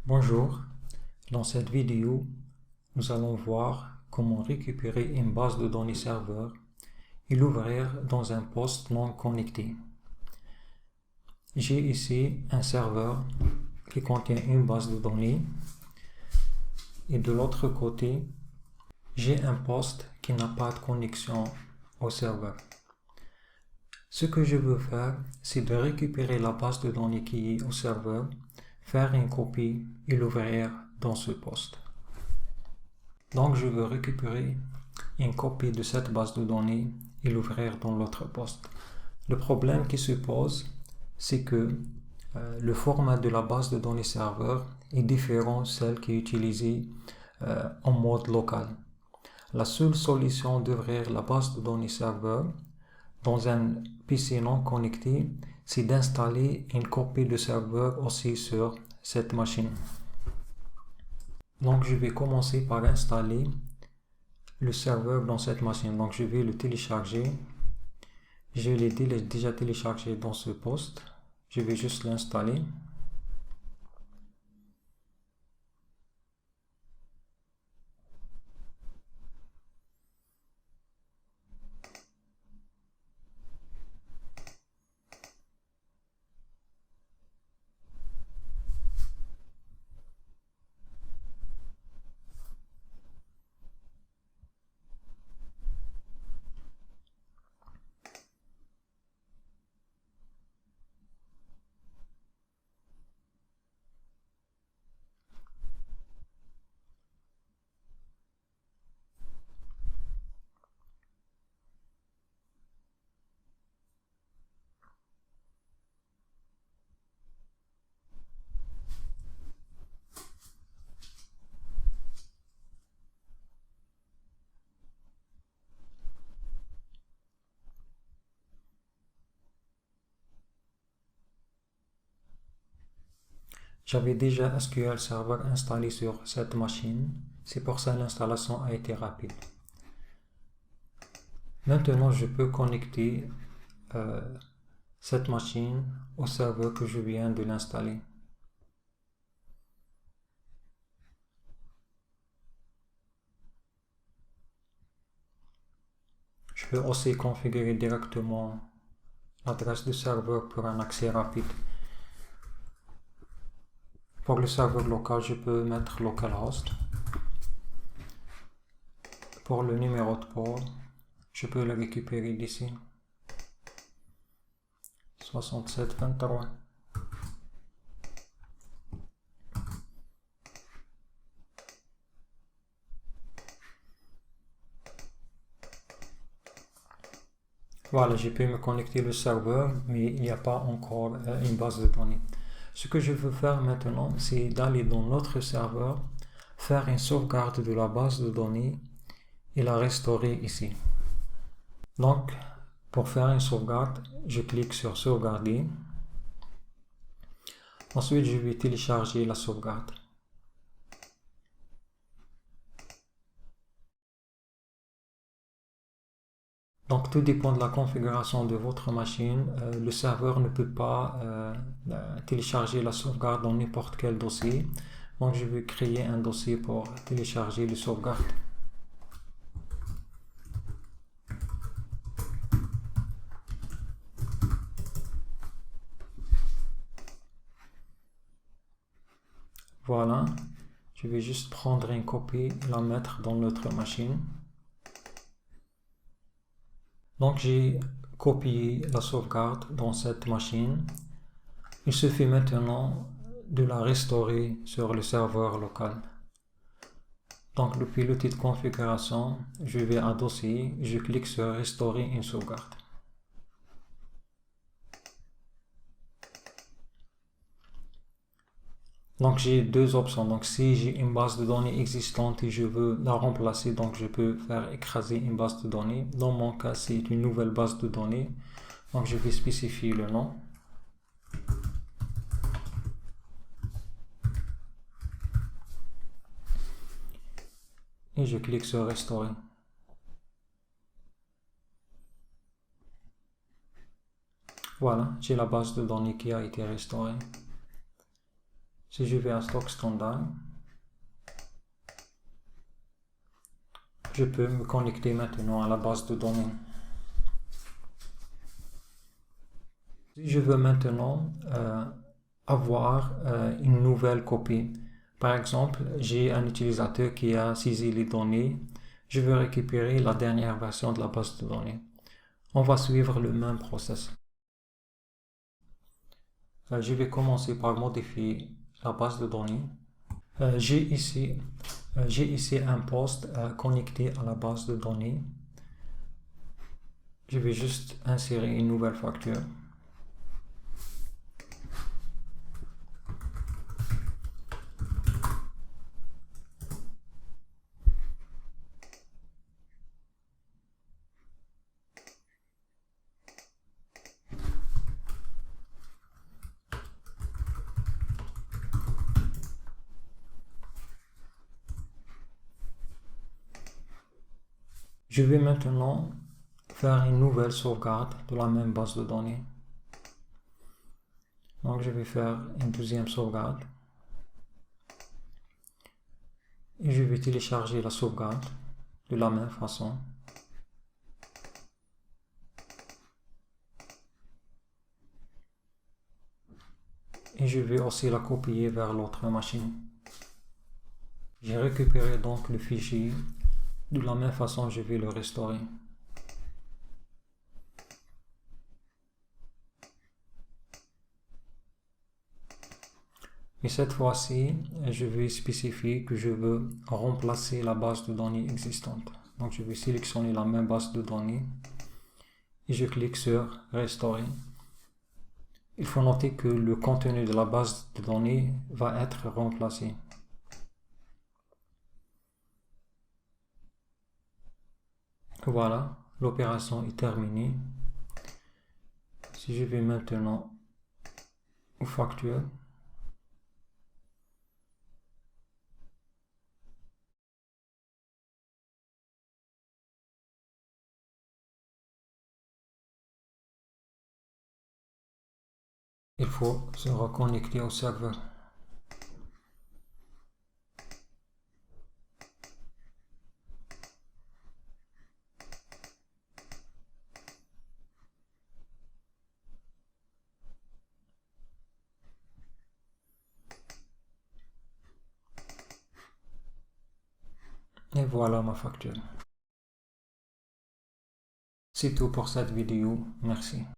Bonjour, dans cette vidéo, nous allons voir comment récupérer une base de données serveur et l'ouvrir dans un poste non connecté. J'ai ici un serveur qui contient une base de données et de l'autre côté, j'ai un poste qui n'a pas de connexion au serveur. Ce que je veux faire, c'est de récupérer la base de données qui est au serveur, faire une copie et l'ouvrir dans ce poste. Donc je veux récupérer une copie de cette base de données et l'ouvrir dans l'autre poste. Le problème qui se pose, c'est que le format de la base de données serveur est différent de celle qui est utilisée en mode local. La seule solution d'ouvrir la base de données serveur dans un PC non connecté, c'est d'installer une copie de serveur aussi sur cette machine. Donc je vais commencer par installer le serveur dans cette machine. Donc je vais le télécharger. Je l'ai déjà téléchargé dans ce poste. Je vais juste l'installer. J'avais déjà SQL Server installé sur cette machine. C'est pour ça que l'installation a été rapide. Maintenant, je peux connecter cette machine au serveur que je viens de l'installer. Je peux aussi configurer directement l'adresse du serveur pour un accès rapide. Pour le serveur local, je peux mettre localhost. Pour le numéro de port, je peux le récupérer d'ici. 6723. Voilà, j'ai pu me connecter au serveur, mais il n'y a pas encore une base de données. Ce que je veux faire maintenant, c'est d'aller dans notre serveur, faire une sauvegarde de la base de données et la restaurer ici. Donc, pour faire une sauvegarde, je clique sur sauvegarder. Ensuite, je vais télécharger la sauvegarde. Donc tout dépend de la configuration de votre machine. Le serveur ne peut pas télécharger la sauvegarde dans n'importe quel dossier. Donc je vais créer un dossier pour télécharger le sauvegarde. Voilà, je vais juste prendre une copie et la mettre dans notre machine. Donc j'ai copié la sauvegarde dans cette machine. Il suffit maintenant de la restaurer sur le serveur local. Donc depuis l'outil de configuration, je vais à dossier, je clique sur restaurer une sauvegarde. Donc j'ai deux options. Donc si j'ai une base de données existante et je veux la remplacer, donc je peux faire écraser une base de données. Dans mon cas, c'est une nouvelle base de données. Donc je vais spécifier le nom. Et je clique sur restaurer. Voilà, j'ai la base de données qui a été restaurée. Si je vais à stock standard, je peux me connecter maintenant à la base de données. Si je veux maintenant avoir une nouvelle copie, par exemple, j'ai un utilisateur qui a saisi les données, je veux récupérer la dernière version de la base de données. On va suivre le même process. Je vais commencer par modifier la base de données. J'ai ici un poste connecté à la base de données. Je vais juste insérer une nouvelle facture. Je vais maintenant faire une nouvelle sauvegarde de la même base de données. Donc je vais faire une deuxième sauvegarde. Et je vais télécharger la sauvegarde de la même façon. Et je vais aussi la copier vers l'autre machine. J'ai récupéré donc le fichier. De la même façon, je vais le restaurer. Et cette fois-ci, je vais spécifier que je veux remplacer la base de données existante. Donc je vais sélectionner la même base de données et je clique sur Restaurer. Il faut noter que le contenu de la base de données va être remplacé. Voilà, l'opération est terminée. Si je vais maintenant aux factures, il faut se reconnecter au serveur. Et voilà ma facture. C'est tout pour cette vidéo. Merci.